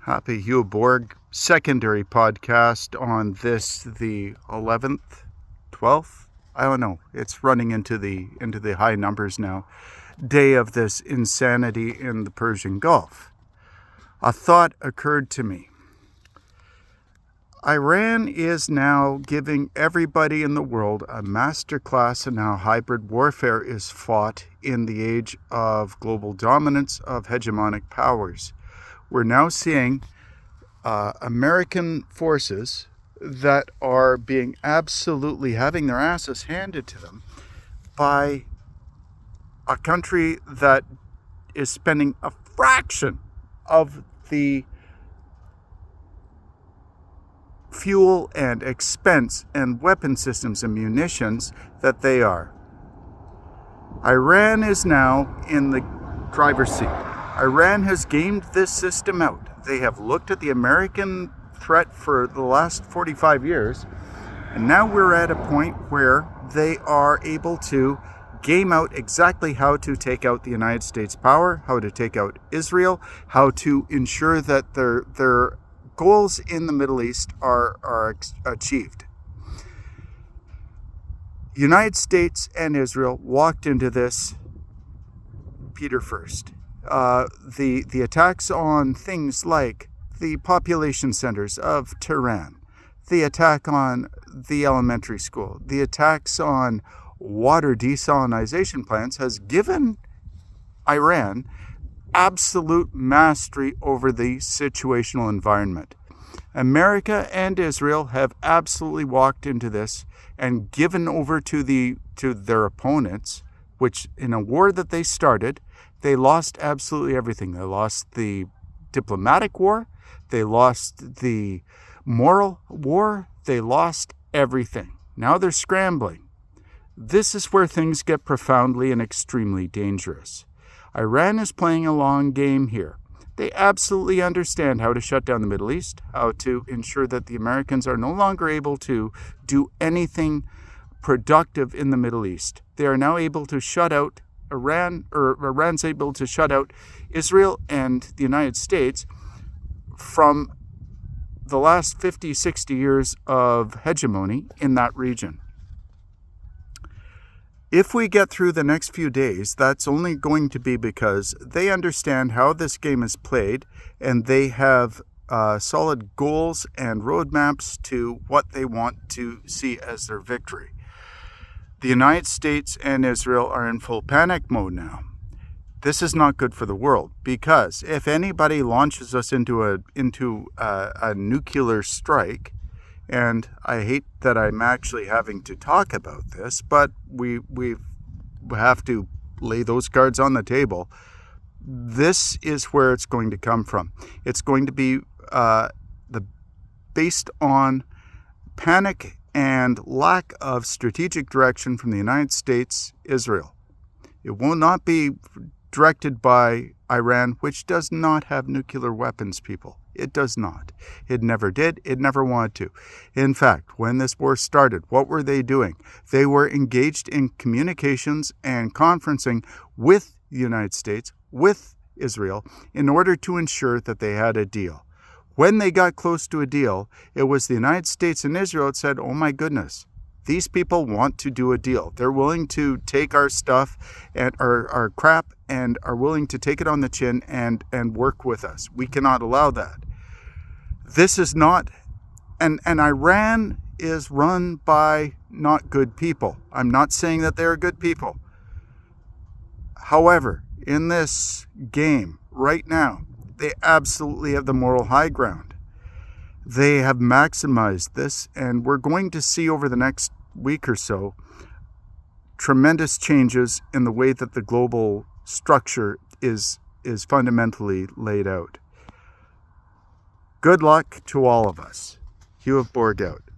Happy Hugh Borg secondary podcast on this, the 11th, 12th? I don't know. It's running into the high numbers now. Day of this insanity in the Persian Gulf. A thought occurred to me. Iran is now giving everybody in the world a masterclass in how hybrid warfare is fought in the age of global dominance of hegemonic powers. We're now seeing American forces that are being absolutely having their asses handed to them by a country that is spending a fraction of the fuel and expense and weapon systems and munitions that they are. Iran is now in the driver's seat. Iran has gamed this system out. They have looked at the American threat for the last 45 years, and now we're at a point where they are able to game out exactly how to take out the United States power, how to take out Israel, how to ensure that their goals in the Middle East are achieved. United States and Israel walked into this Peter first. The attacks on things like the population centers of Tehran, the attack on the elementary school, the attacks on water desalination plants has given Iran absolute mastery over the situational environment. America and Israel have absolutely walked into this and given over to their opponents, which in a war that they started, they lost absolutely everything. They lost the diplomatic war, they lost the moral war, they lost everything. Now they're scrambling. This is where things get profoundly and extremely dangerous. Iran is playing a long game here. They absolutely understand how to shut down the Middle East, how to ensure that the Americans are no longer able to do anything productive in the Middle East. They are now able to shut out Iran, or Iran's able to shut out Israel and the United States from the last 50, 60 years of hegemony in that region. If we get through the next few days, that's only going to be because they understand how this game is played and they have solid goals and roadmaps to what they want to see as their victory. The United States and Israel are in full panic mode now. This is not good for the world because if anybody launches us into a nuclear strike, and I hate that I'm actually having to talk about this, but we have to lay those cards on the table. This is where it's going to come from. It's going to be based on panic and lack of strategic direction from the United States, Israel. It will not be directed by Iran, which does not have nuclear weapons, people. It does not. It never did. It never wanted to. In fact, when this war started, what were they doing? They were engaged in communications and conferencing with the United States, with Israel, in order to ensure that they had a deal. When they got close to a deal, it was the United States and Israel that said, oh my goodness, these people want to do a deal. They're willing to take our stuff and our crap and are willing to take it on the chin and work with us. We cannot allow that. This is not, and Iran is run by not good people. I'm not saying that they're good people. However, in this game right now, they absolutely have the moral high ground. They have maximized this, and we're going to see over the next week or so tremendous changes in the way that the global structure is fundamentally laid out. Good luck to all of us. Hugh of Borg out.